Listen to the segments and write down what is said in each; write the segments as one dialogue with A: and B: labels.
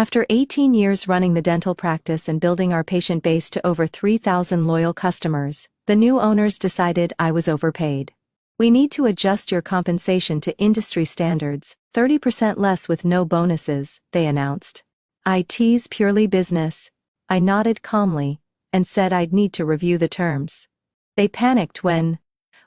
A: After 18 years running the dental practice and building our patient base to over 3,000 loyal customers, the new owners decided I was overpaid. We need to adjust your compensation to industry standards, 30% less with no bonuses, they announced. I teased purely business. I nodded calmly and said I'd need to review the terms. They panicked when,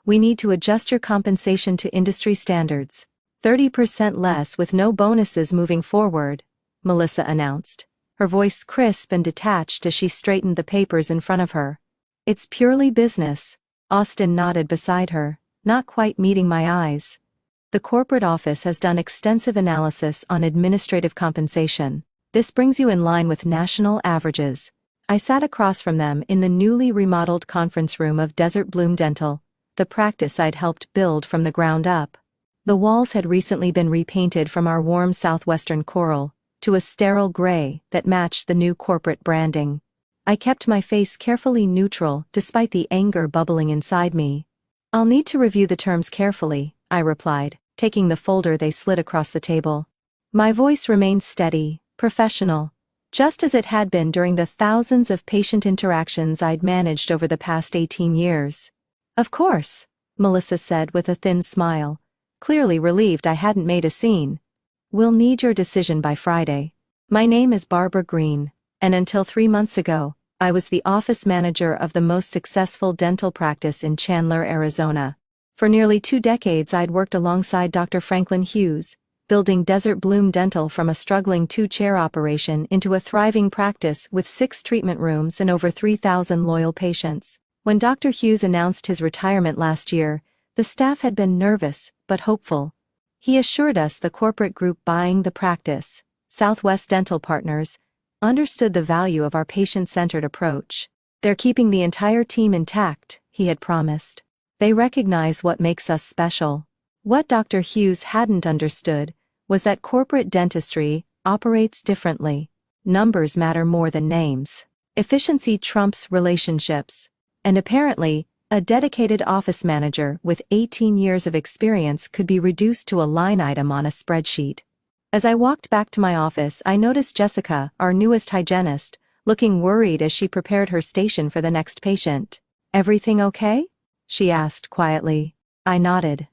A: we need to adjust your compensation to industry standards, 30% less with no bonuses moving forward, Melissa announced, her voice crisp and detached as she straightened the papers in front of her. It's purely business, Austin nodded beside her, not quite meeting my eyes. The corporate office has done extensive analysis on administrative compensation. This brings you in line with national averages. I sat across from them in the newly remodeled conference room of Desert Bloom Dental, the practice I'd helped build from the ground up. The walls had recently been repainted from our warm southwestern coral to a sterile gray that matched the new corporate branding. I kept my face carefully neutral despite the anger bubbling inside me. I'll need to review the terms carefully, I replied, taking the folder they slid across the table. My voice remained steady, professional, just as it had been during the thousands of patient interactions I'd managed over the past 18 years. Of course, Melissa said with a thin smile, clearly relieved I hadn't made a scene. We'll need your decision by Friday. My name is Barbara Green, and until 3 months ago, I was the office manager of the most successful dental practice in Chandler, Arizona. For nearly 2 decades I'd worked alongside Dr. Franklin Hughes, building Desert Bloom Dental from a struggling 2-chair operation into a thriving practice with 6 treatment rooms and over 3,000 loyal patients. When Dr. Hughes announced his retirement last year, the staff had been nervous but hopeful. He assured us the corporate group buying the practice, Southwest Dental Partners, understood the value of our patient-centered approach. They're keeping the entire team intact, he had promised. They recognize what makes us special. What Dr. Hughes hadn't understood was that corporate dentistry operates differently. Numbers matter more than names. Efficiency trumps relationships. And apparently, a dedicated office manager with 18 years of experience could be reduced to a line item on a spreadsheet. As I walked back to my office, I noticed Jessica, our newest hygienist, looking worried as she prepared her station for the next patient. "Everything okay?" she asked quietly. I nodded.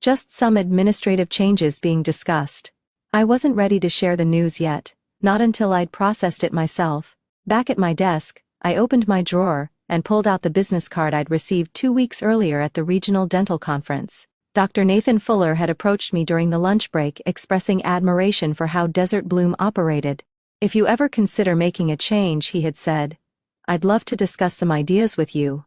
A: Just some administrative changes being discussed. I wasn't ready to share the news yet, not until I'd processed it myself. Back at my desk, I opened my drawer and pulled out the business card I'd received 2 weeks earlier at the regional dental conference. Dr. Nathan Fuller had approached me during the lunch break expressing admiration for how Desert Bloom operated. "If you ever consider making a change," he had said, "I'd love to discuss some ideas with you."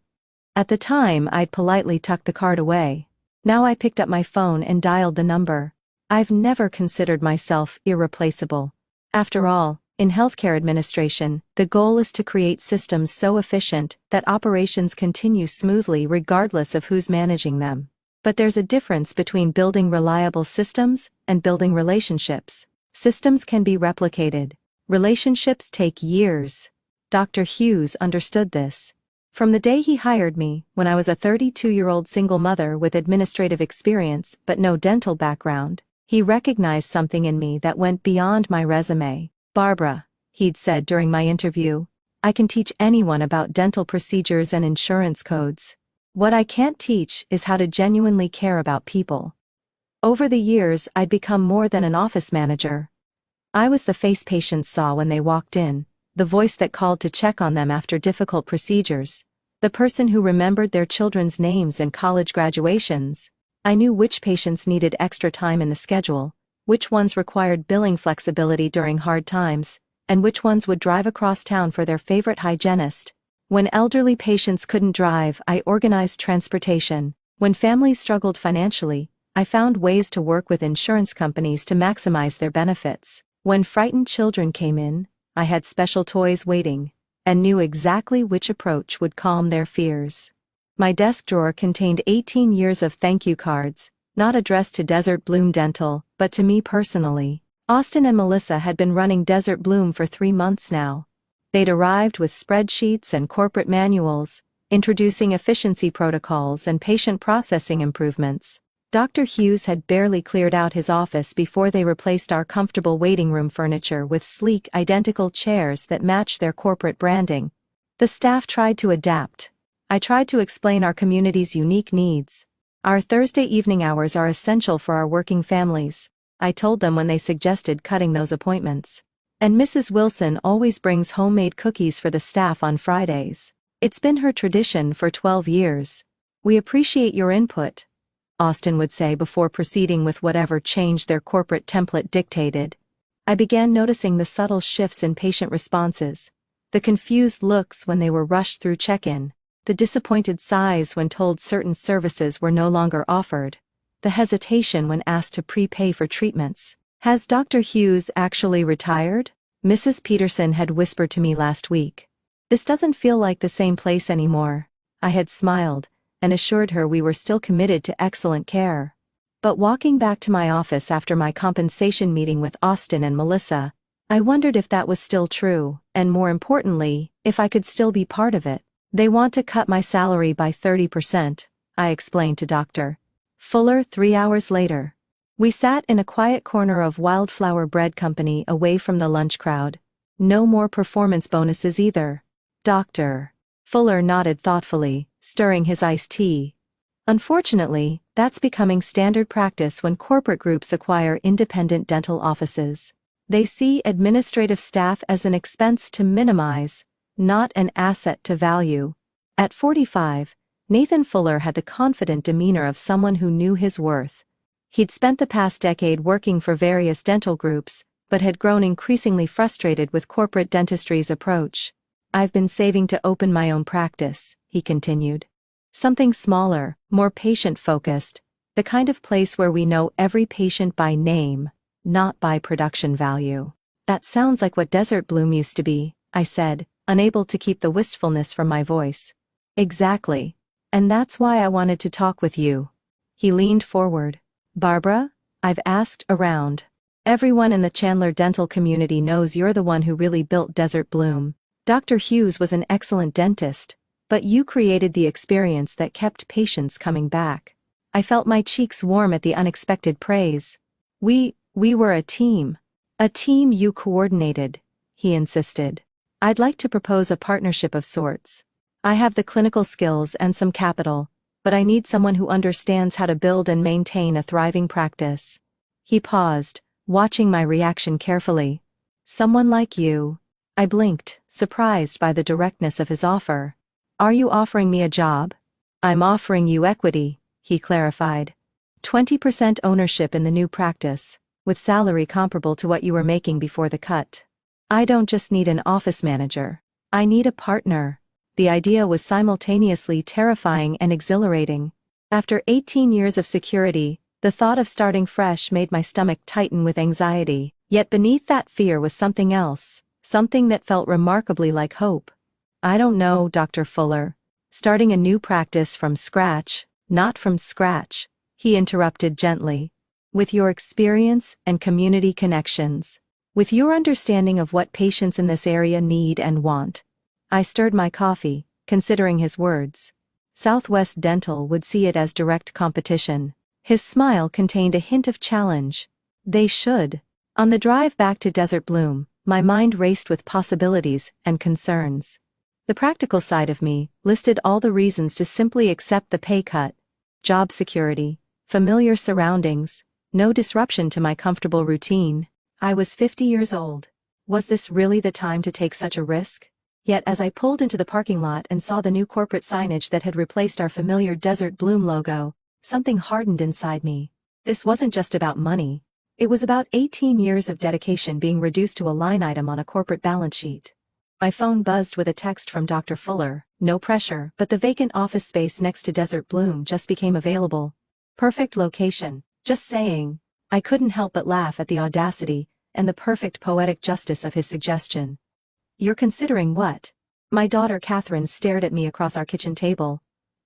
A: At the time, I'd politely tucked the card away. Now I picked up my phone and dialed the number. I've never considered myself irreplaceable. After all, in healthcare administration, the goal is to create systems so efficient that operations continue smoothly regardless of who's managing them. But there's a difference between building reliable systems and building relationships. Systems can be replicated. Relationships take years. Dr. Hughes understood this. From the day he hired me, when I was a 32-year-old single mother with administrative experience but no dental background, he recognized something in me that went beyond my resume. "Barbara," he'd said during my interview, "I can teach anyone about dental procedures and insurance codes. What I can't teach is how to genuinely care about people." Over the years, I'd become more than an office manager. I was the face patients saw when they walked in, the voice that called to check on them after difficult procedures, the person who remembered their children's names and college graduations. I knew which patients needed extra time in the schedule, which ones required billing flexibility during hard times, and which ones would drive across town for their favorite hygienist. When elderly patients couldn't drive, I organized transportation. When families struggled financially, I found ways to work with insurance companies to maximize their benefits. When frightened children came in, I had special toys waiting, and knew exactly which approach would calm their fears. My desk drawer contained 18 years of thank you cards, not addressed to Desert Bloom Dental, but to me personally. Austin and Melissa had been running Desert Bloom for 3 months now. They'd arrived with spreadsheets and corporate manuals, introducing efficiency protocols and patient processing improvements. Dr. Hughes had barely cleared out his office before they replaced our comfortable waiting room furniture with sleek, identical chairs that match their corporate branding. The staff tried to adapt. I tried to explain our community's unique needs. Our Thursday evening hours are essential for our working families, I told them when they suggested cutting those appointments. And Mrs. Wilson always brings homemade cookies for the staff on Fridays. It's been her tradition for 12 years. We appreciate your input, Austin would say before proceeding with whatever change their corporate template dictated. I began noticing the subtle shifts in patient responses. The confused looks when they were rushed through check-in. The disappointed sighs when told certain services were no longer offered. The hesitation when asked to prepay for treatments. Has Dr. Hughes actually retired? Mrs. Peterson had whispered to me last week. This doesn't feel like the same place anymore. I had smiled and assured her we were still committed to excellent care. But walking back to my office after my compensation meeting with Austin and Melissa, I wondered if that was still true, and more importantly, if I could still be part of it. They want to cut my salary by 30%, I explained to Dr. Fuller 3 hours later. We sat in a quiet corner of Wildflower Bread Company away from the lunch crowd. No more performance bonuses either. Dr. Fuller nodded thoughtfully, stirring his iced tea. Unfortunately, that's becoming standard practice when corporate groups acquire independent dental offices. They see administrative staff as an expense to minimize, not an asset to value. At 45, Nathan Fuller had the confident demeanor of someone who knew his worth. He'd spent the past decade working for various dental groups, but had grown increasingly frustrated with corporate dentistry's approach. I've been saving to open my own practice, he continued. Something smaller, more patient-focused, the kind of place where we know every patient by name, not by production value. That sounds like what Desert Bloom used to be, I said, unable to keep the wistfulness from my voice. Exactly. And that's why I wanted to talk with you. He leaned forward. Barbara, I've asked around. Everyone in the Chandler dental community knows you're the one who really built Desert Bloom. Dr. Hughes was an excellent dentist, but you created the experience that kept patients coming back. I felt my cheeks warm at the unexpected praise. We were a team. A team you coordinated, he insisted. I'd like to propose a partnership of sorts. I have the clinical skills and some capital, but I need someone who understands how to build and maintain a thriving practice. He paused, watching my reaction carefully. Someone like you. I blinked, surprised by the directness of his offer. Are you offering me a job? I'm offering you equity, he clarified. 20% ownership in the new practice, with salary comparable to what you were making before the cut. I don't just need an office manager. I need a partner. The idea was simultaneously terrifying and exhilarating. After 18 years of security, the thought of starting fresh made my stomach tighten with anxiety. Yet beneath that fear was something else, something that felt remarkably like hope. I don't know, Dr. Fuller. Starting a new practice from scratch, not from scratch, he interrupted gently. With your experience and community connections. With your understanding of what patients in this area need and want. I stirred my coffee, considering his words. Southwest Dental would see it as direct competition. His smile contained a hint of challenge. They should. On the drive back to Desert Bloom, my mind raced with possibilities and concerns. The practical side of me listed all the reasons to simply accept the pay cut. Job security, familiar surroundings, no disruption to my comfortable routine. I was 50 years old. Was this really the time to take such a risk? Yet as I pulled into the parking lot and saw the new corporate signage that had replaced our familiar Desert Bloom logo, something hardened inside me. This wasn't just about money. It was about 18 years of dedication being reduced to a line item on a corporate balance sheet. My phone buzzed with a text from Dr. Fuller. No pressure, but the vacant office space next to Desert Bloom just became available. Perfect location. Just saying. I couldn't help but laugh at the audacity and the perfect poetic justice of his suggestion. You're considering what? My daughter Catherine stared at me across our kitchen table,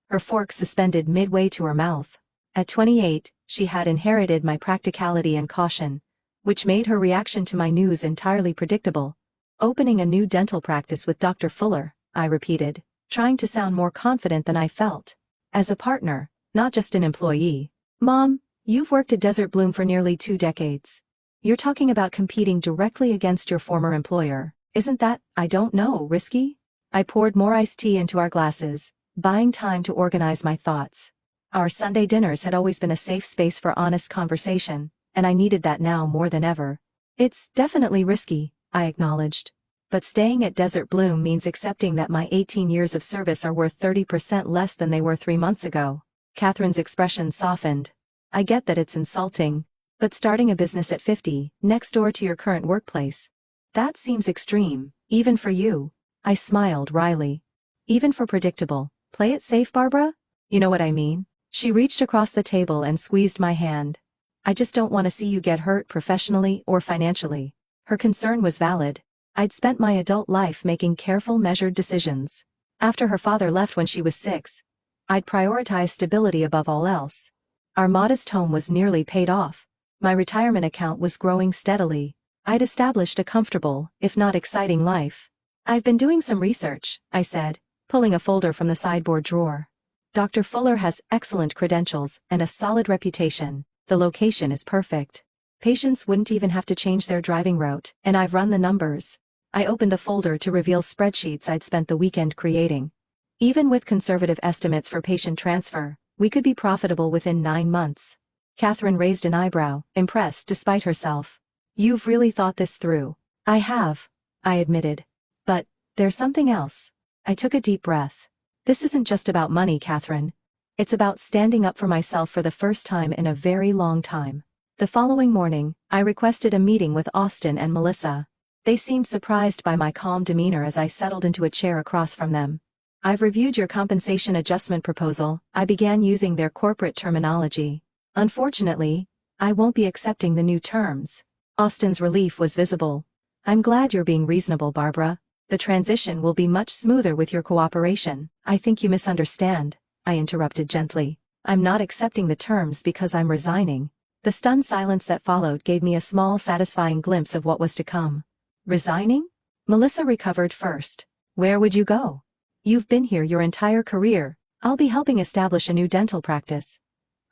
A: her fork suspended midway to her mouth. At 28, she had inherited my practicality and caution, which made her reaction to my news entirely predictable. Opening a new dental practice with Dr. Fuller, I repeated, trying to sound more confident than I felt. As a partner, not just an employee. Mom, You've worked at Desert Bloom for nearly 2 decades. You're talking about competing directly against your former employer. Isn't that, I don't know, risky? I poured more iced tea into our glasses, buying time to organize my thoughts. Our Sunday dinners had always been a safe space for honest conversation, and I needed that now more than ever. It's definitely risky, I acknowledged. But staying at Desert Bloom means accepting that my 18 years of service are worth 30% less than they were 3 months ago. Catherine's expression softened. I get that it's insulting, but starting a business at 50, next door to your current workplace, that seems extreme, even for you. I smiled wryly. Even for predictable. Play it safe, Barbara? You know what I mean? She reached across the table and squeezed my hand. I just don't want to see you get hurt professionally or financially. Her concern was valid. I'd spent my adult life making careful, measured decisions. After her father left when she was 6, I'd prioritized stability above all else. Our modest home was nearly paid off. My retirement account was growing steadily. I'd established a comfortable, if not exciting life. I've been doing some research, I said, pulling a folder from the sideboard drawer. Dr. Fuller has excellent credentials and a solid reputation. The location is perfect. Patients wouldn't even have to change their driving route, and I've run the numbers. I opened the folder to reveal spreadsheets I'd spent the weekend creating. Even with conservative estimates for patient transfer, we could be profitable within 9 months. Catherine raised an eyebrow, impressed despite herself. You've really thought this through. I have, I admitted. But there's something else. I took a deep breath. This isn't just about money, Catherine. It's about standing up for myself for the first time in a very long time. The following morning, I requested a meeting with Austin and Melissa. They seemed surprised by my calm demeanor as I settled into a chair across from them. I've reviewed your compensation adjustment proposal. I began using their corporate terminology. Unfortunately, I won't be accepting the new terms. Austin's relief was visible. I'm glad you're being reasonable, Barbara. The transition will be much smoother with your cooperation. I think you misunderstand, I interrupted gently. I'm not accepting the terms because I'm resigning. The stunned silence that followed gave me a small, satisfying glimpse of what was to come. Resigning? Melissa recovered first. Where would you go? You've been here your entire career. I'll be helping establish a new dental practice,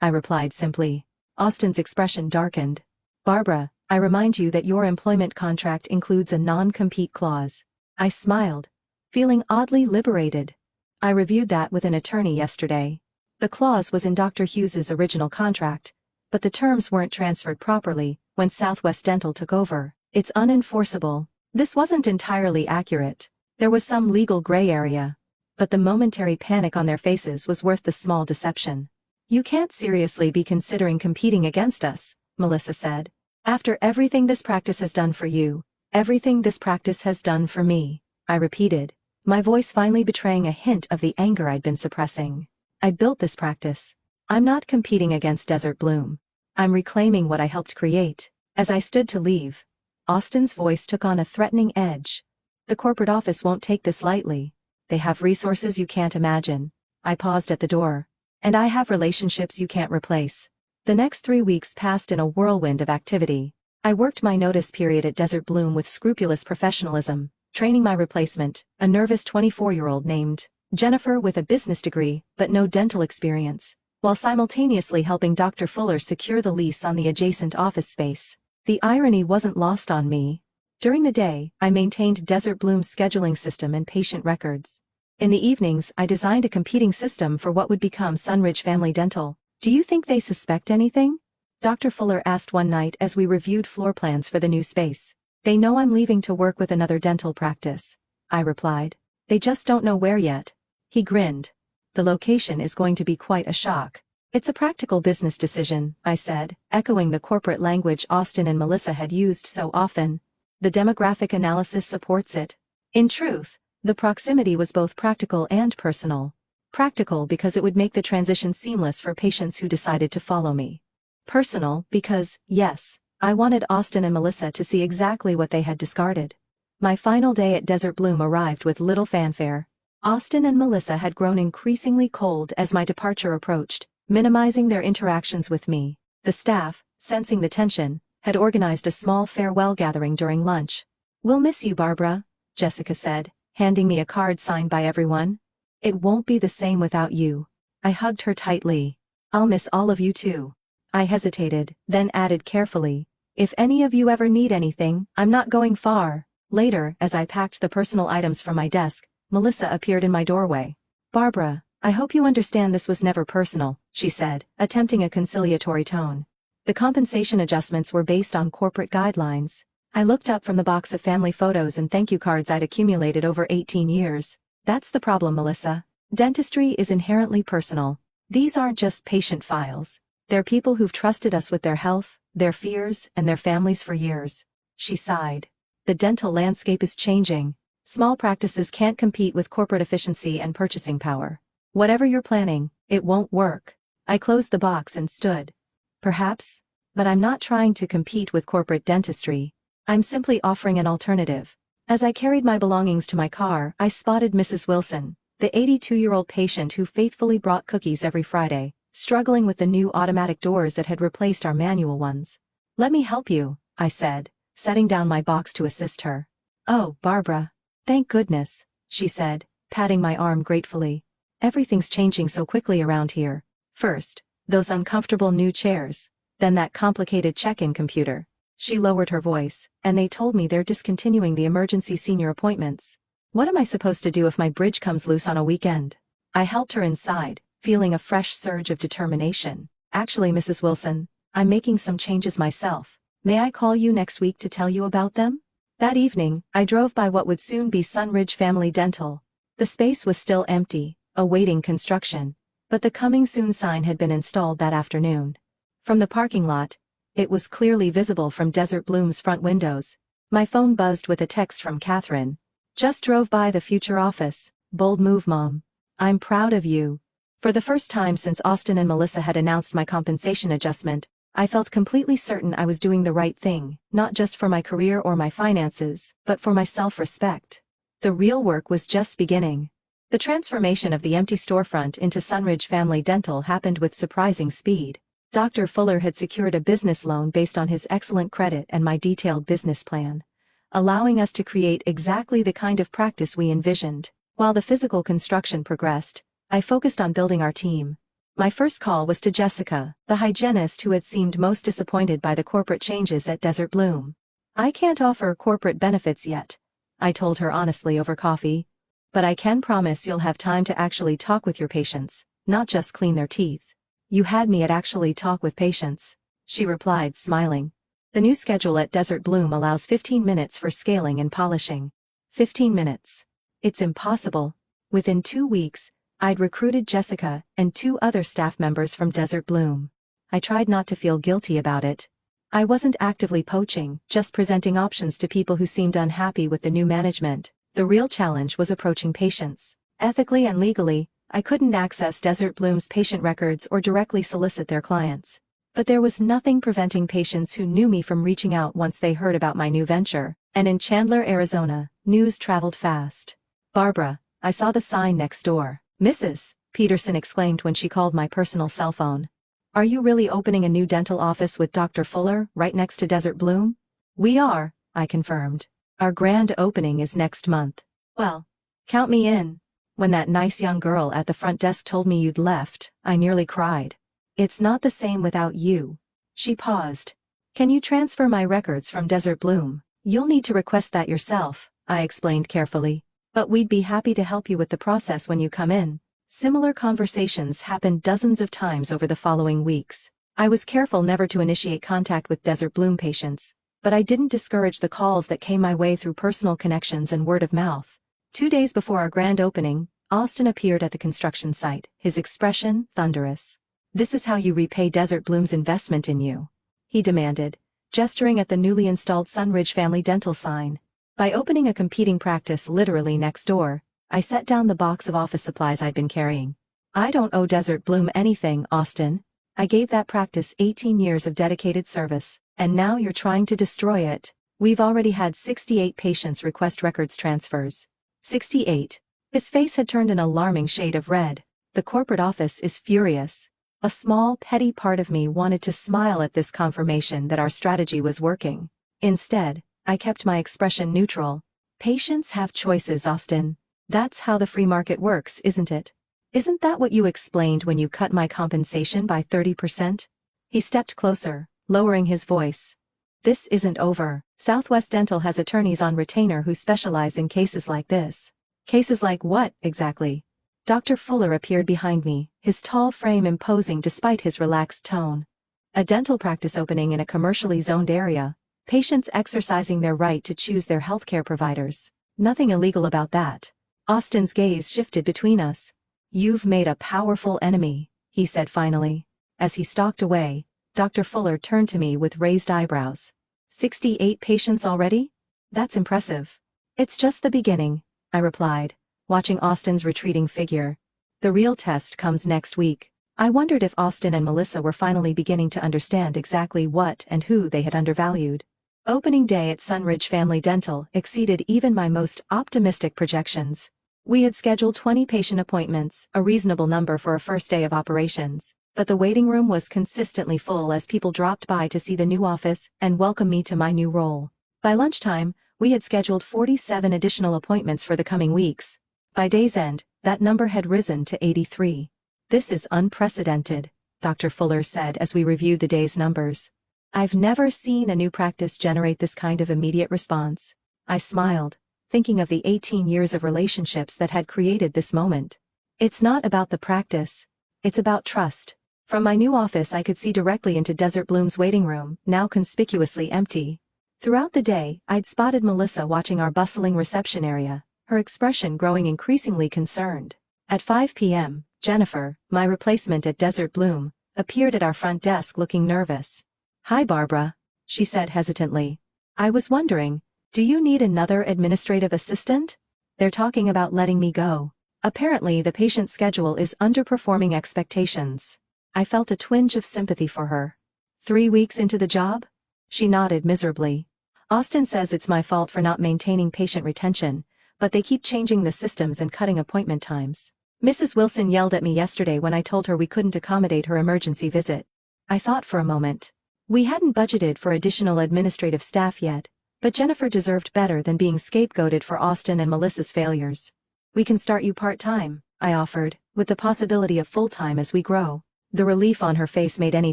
A: I replied simply. Austin's expression darkened. Barbara, I remind you that your employment contract includes a non-compete clause. I smiled, feeling oddly liberated. I reviewed that with an attorney yesterday. The clause was in Dr. Hughes's original contract, but the terms weren't transferred properly when Southwest Dental took over. It's unenforceable. This wasn't entirely accurate. There was some legal gray area. But the momentary panic on their faces was worth the small deception. You can't seriously be considering competing against us, Melissa said. After everything this practice has done for you, everything this practice has done for me, I repeated, my voice finally betraying a hint of the anger I'd been suppressing. I built this practice. I'm not competing against Desert Bloom. I'm reclaiming what I helped create. As I stood to leave, Austin's voice took on a threatening edge. The corporate office won't take this lightly. They have resources you can't imagine. I paused at the door. And I have relationships you can't replace. The next 3 weeks passed in a whirlwind of activity. I worked my notice period at Desert Bloom with scrupulous professionalism, training my replacement, a nervous 24-year-old named Jennifer with a business degree but no dental experience, while simultaneously helping Dr. Fuller secure the lease on the adjacent office space. The irony wasn't lost on me. During the day, I maintained Desert Bloom's scheduling system and patient records. In the evenings, I designed a competing system for what would become Sunridge Family Dental. Do you think they suspect anything? Dr. Fuller asked one night as we reviewed floor plans for the new space. They know I'm leaving to work with another dental practice, I replied. They just don't know where yet. He grinned. The location is going to be quite a shock. It's a practical business decision, I said, echoing the corporate language Austin and Melissa had used so often. The demographic analysis supports it. In truth, the proximity was both practical and personal. Practical because it would make the transition seamless for patients who decided to follow me. Personal because, yes, I wanted Austin and Melissa to see exactly what they had discarded. My final day at Desert Bloom arrived with little fanfare. Austin and Melissa had grown increasingly cold as my departure approached, minimizing their interactions with me. The staff, sensing the tension, had organized a small farewell gathering during lunch. We'll miss you, Barbara, Jessica said, handing me a card signed by everyone. It won't be the same without you. I hugged her tightly. I'll miss all of you too. I hesitated, then added carefully. If any of you ever need anything, I'm not going far. Later, as I packed the personal items from my desk, Melissa appeared in my doorway. Barbara, I hope you understand this was never personal, she said, attempting a conciliatory tone. The compensation adjustments were based on corporate guidelines. I looked up from the box of family photos and thank you cards I'd accumulated over 18 years. That's the problem, Melissa. Dentistry is inherently personal. These aren't just patient files. They're people who've trusted us with their health, their fears, and their families for years. She sighed. The dental landscape is changing. Small practices can't compete with corporate efficiency and purchasing power. Whatever you're planning, it won't work. I closed the box and stood. Perhaps, but I'm not trying to compete with corporate dentistry. I'm simply offering an alternative. As I carried my belongings to my car, I spotted Mrs. Wilson, the 82-year-old patient who faithfully brought cookies every Friday, struggling with the new automatic doors that had replaced our manual ones. Let me help you, I said, setting down my box to assist her. Oh, Barbara. Thank goodness, she said, patting my arm gratefully. Everything's changing so quickly around here. First, those uncomfortable new chairs, then that complicated check-in computer. She lowered her voice, and they told me they're discontinuing the emergency senior appointments. What am I supposed to do if my bridge comes loose on a weekend? I helped her inside, feeling a fresh surge of determination. Actually, Mrs. Wilson, I'm making some changes myself. May I call you next week to tell you about them? That evening, I drove by what would soon be Sunridge Family Dental. The space was still empty, awaiting construction, but the coming soon sign had been installed that afternoon. From the parking lot, it was clearly visible from Desert Bloom's front windows. My phone buzzed with a text from Catherine. Just drove by the future office. Bold move, Mom. I'm proud of you. For the first time since Austin and Melissa had announced my compensation adjustment, I felt completely certain I was doing the right thing, not just for my career or my finances, but for my self-respect. The real work was just beginning. The transformation of the empty storefront into Sunridge Family Dental happened with surprising speed. Dr. Fuller had secured a business loan based on his excellent credit and my detailed business plan, allowing us to create exactly the kind of practice we envisioned. While the physical construction progressed, I focused on building our team. My first call was to Jessica, the hygienist who had seemed most disappointed by the corporate changes at Desert Bloom. I can't offer corporate benefits yet, I told her honestly over coffee. But I can promise you'll have time to actually talk with your patients, not just clean their teeth. You had me at actually talk with patients, she replied, smiling. The new schedule at Desert Bloom allows 15 minutes for scaling and polishing. 15 minutes. It's impossible. Within 2 weeks, I'd recruited Jessica and 2 other staff members from Desert Bloom. I tried not to feel guilty about it. I wasn't actively poaching, just presenting options to people who seemed unhappy with the new management. The real challenge was approaching patients. Ethically and legally, I couldn't access Desert Bloom's patient records or directly solicit their clients. But there was nothing preventing patients who knew me from reaching out once they heard about my new venture. And in Chandler, Arizona, news traveled fast. Barbara, I saw the sign next door. Mrs. Peterson exclaimed when she called my personal cell phone. Are you really opening a new dental office with Dr. Fuller right next to Desert Bloom? We are, I confirmed. Our grand opening is next month. Well, count me in. When that nice young girl at the front desk told me you'd left, I nearly cried. It's not the same without you. She paused. Can you transfer my records from Desert Bloom? You'll need to request that yourself, I explained carefully. But we'd be happy to help you with the process when you come in. Similar conversations happened dozens of times over the following weeks. I was careful never to initiate contact with Desert Bloom patients, but I didn't discourage the calls that came my way through personal connections and word of mouth. 2 days before our grand opening, Austin appeared at the construction site, his expression thunderous. This is how you repay Desert Bloom's investment in you, he demanded, gesturing at the newly installed Sunridge Family Dental sign. By opening a competing practice literally next door, I set down the box of office supplies I'd been carrying. I don't owe Desert Bloom anything, Austin. I gave that practice 18 years of dedicated service, and now you're trying to destroy it. We've already had 68 patients request records transfers. 68. His face had turned an alarming shade of red. The corporate office is furious. A small, petty part of me wanted to smile at this confirmation that our strategy was working. Instead, I kept my expression neutral. Patients have choices, Austin. That's how the free market works, isn't it? Isn't that what you explained when you cut my compensation by 30%? He stepped closer, lowering his voice. This isn't over. Southwest Dental has attorneys on retainer who specialize in cases like this. Cases like what, exactly? Dr. Fuller appeared behind me, his tall frame imposing despite his relaxed tone. A dental practice opening in a commercially zoned area. Patients exercising their right to choose their healthcare providers. Nothing illegal about that. Austin's gaze shifted between us. You've made a powerful enemy, he said finally. As he stalked away, Dr. Fuller turned to me with raised eyebrows. 68 patients already? That's impressive. It's just the beginning, I replied, watching Austin's retreating figure. The real test comes next week. I wondered if Austin and Melissa were finally beginning to understand exactly what and who they had undervalued. Opening day at Sunridge Family Dental exceeded even my most optimistic projections. We had scheduled 20 patient appointments, a reasonable number for a first day of operations, but the waiting room was consistently full as people dropped by to see the new office and welcome me to my new role. By lunchtime, we had scheduled 47 additional appointments for the coming weeks. By day's end, that number had risen to 83. This is unprecedented, Dr. Fuller said as we reviewed the day's numbers. I've never seen a new practice generate this kind of immediate response. I smiled, thinking of the 18 years of relationships that had created this moment. It's not about the practice. It's about trust. From my new office I could see directly into Desert Bloom's waiting room, now conspicuously empty. Throughout the day, I'd spotted Melissa watching our bustling reception area, her expression growing increasingly concerned. At 5 p.m., Jennifer, my replacement at Desert Bloom, appeared at our front desk looking nervous. Hi Barbara, she said hesitantly. I was wondering, do you need another administrative assistant? They're talking about letting me go. Apparently the patient's schedule is underperforming expectations. I felt a twinge of sympathy for her. 3 weeks into the job? She nodded miserably. Austin says it's my fault for not maintaining patient retention, but they keep changing the systems and cutting appointment times. Mrs. Wilson yelled at me yesterday when I told her we couldn't accommodate her emergency visit. I thought for a moment. We hadn't budgeted for additional administrative staff yet, but Jennifer deserved better than being scapegoated for Austin and Melissa's failures. We can start you part-time, I offered, with the possibility of full-time as we grow. The relief on her face made any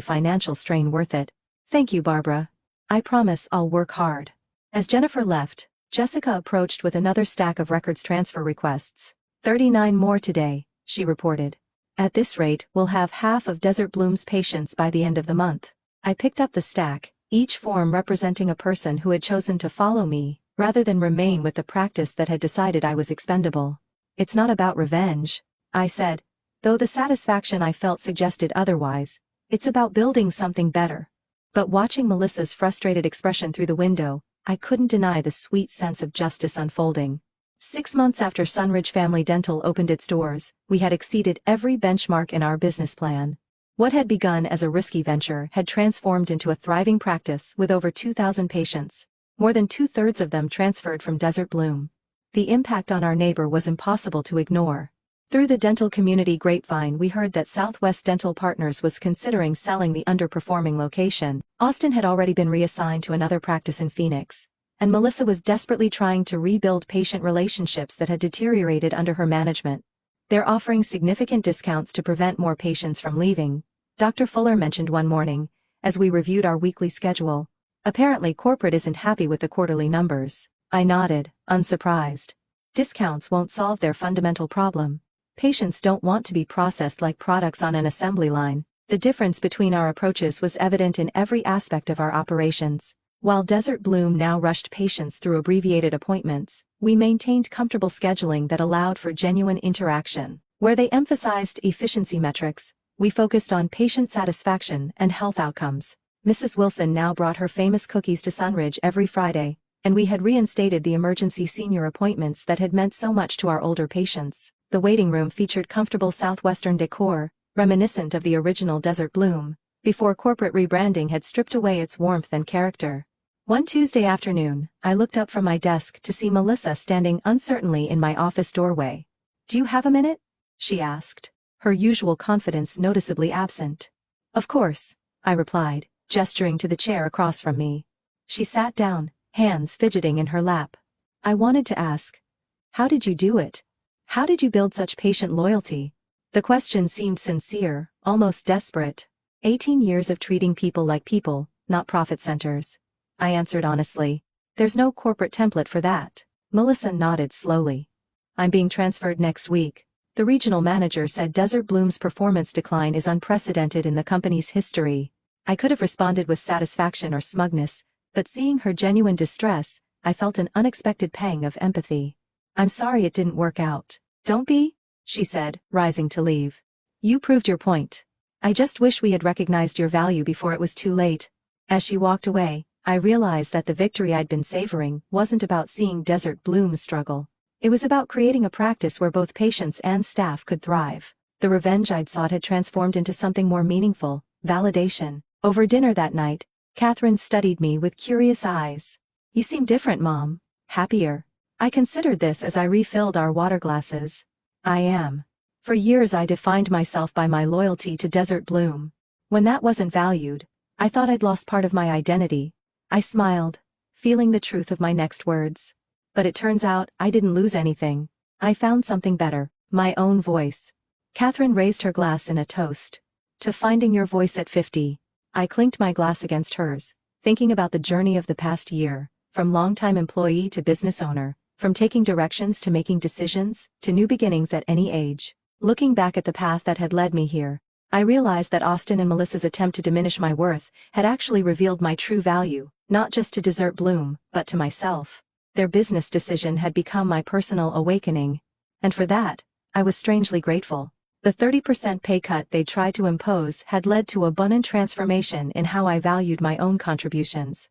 A: financial strain worth it. Thank you, Barbara. I promise I'll work hard. As Jennifer left, Jessica approached with another stack of records transfer requests. 39 more today, she reported. At this rate, we'll have half of Desert Bloom's patients by the end of the month. I picked up the stack, each form representing a person who had chosen to follow me, rather than remain with the practice that had decided I was expendable. It's not about revenge, I said, though the satisfaction I felt suggested otherwise. It's about building something better. But watching Melissa's frustrated expression through the window, I couldn't deny the sweet sense of justice unfolding. 6 months after Sunridge Family Dental opened its doors, we had exceeded every benchmark in our business plan. What had begun as a risky venture had transformed into a thriving practice with over 2,000 patients, more than 2/3 of them transferred from Desert Bloom. The impact on our neighbor was impossible to ignore. Through the dental community grapevine we heard that Southwest Dental Partners was considering selling the underperforming location. Austin had already been reassigned to another practice in Phoenix, and Melissa was desperately trying to rebuild patient relationships that had deteriorated under her management. They're offering significant discounts to prevent more patients from leaving, Dr. Fuller mentioned one morning, as we reviewed our weekly schedule. Apparently corporate isn't happy with the quarterly numbers. I nodded, unsurprised. Discounts won't solve their fundamental problem. Patients don't want to be processed like products on an assembly line. The difference between our approaches was evident in every aspect of our operations. While Desert Bloom now rushed patients through abbreviated appointments, we maintained comfortable scheduling that allowed for genuine interaction. Where they emphasized efficiency metrics, we focused on patient satisfaction and health outcomes. Mrs. Wilson now brought her famous cookies to Sunridge every Friday, and we had reinstated the emergency senior appointments that had meant so much to our older patients. The waiting room featured comfortable southwestern decor, reminiscent of the original Desert Bloom, before corporate rebranding had stripped away its warmth and character. One Tuesday afternoon, I looked up from my desk to see Melissa standing uncertainly in my office doorway. "Do you have a minute?" she asked, her usual confidence noticeably absent. "Of course," I replied, gesturing to the chair across from me. She sat down, hands fidgeting in her lap. I wanted to ask, "How did you do it? How did you build such patient loyalty?" The question seemed sincere, almost desperate. 18 years of treating people like people, not profit centers. I answered honestly. There's no corporate template for that. Melissa nodded slowly. I'm being transferred next week. The regional manager said Desert Bloom's performance decline is unprecedented in the company's history. I could have responded with satisfaction or smugness, but seeing her genuine distress, I felt an unexpected pang of empathy. I'm sorry it didn't work out. Don't be, she said, rising to leave. You proved your point. I just wish we had recognized your value before it was too late. As she walked away, I realized that the victory I'd been savoring wasn't about seeing Desert Bloom struggle. It was about creating a practice where both patients and staff could thrive. The revenge I'd sought had transformed into something more meaningful, validation. Over dinner that night, Catherine studied me with curious eyes. You seem different, Mom. Happier. I considered this as I refilled our water glasses. I am. For years I defined myself by my loyalty to Desert Bloom. When that wasn't valued, I thought I'd lost part of my identity. I smiled, feeling the truth of my next words. But it turns out I didn't lose anything. I found something better, my own voice. Catherine raised her glass in a toast. To finding your voice at 50. I clinked my glass against hers, thinking about the journey of the past year, from longtime employee to business owner, from taking directions to making decisions, to new beginnings at any age. Looking back at the path that had led me here, I realized that Austin and Melissa's attempt to diminish my worth had actually revealed my true value, not just to Desert Bloom, but to myself. Their business decision had become my personal awakening. And for that, I was strangely grateful. The 30% pay cut they tried to impose had led to abundant transformation in how I valued my own contributions.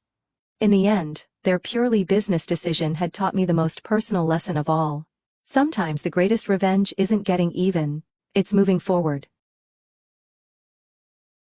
A: In the end, their purely business decision had taught me the most personal lesson of all. Sometimes the greatest revenge isn't getting even, it's moving forward.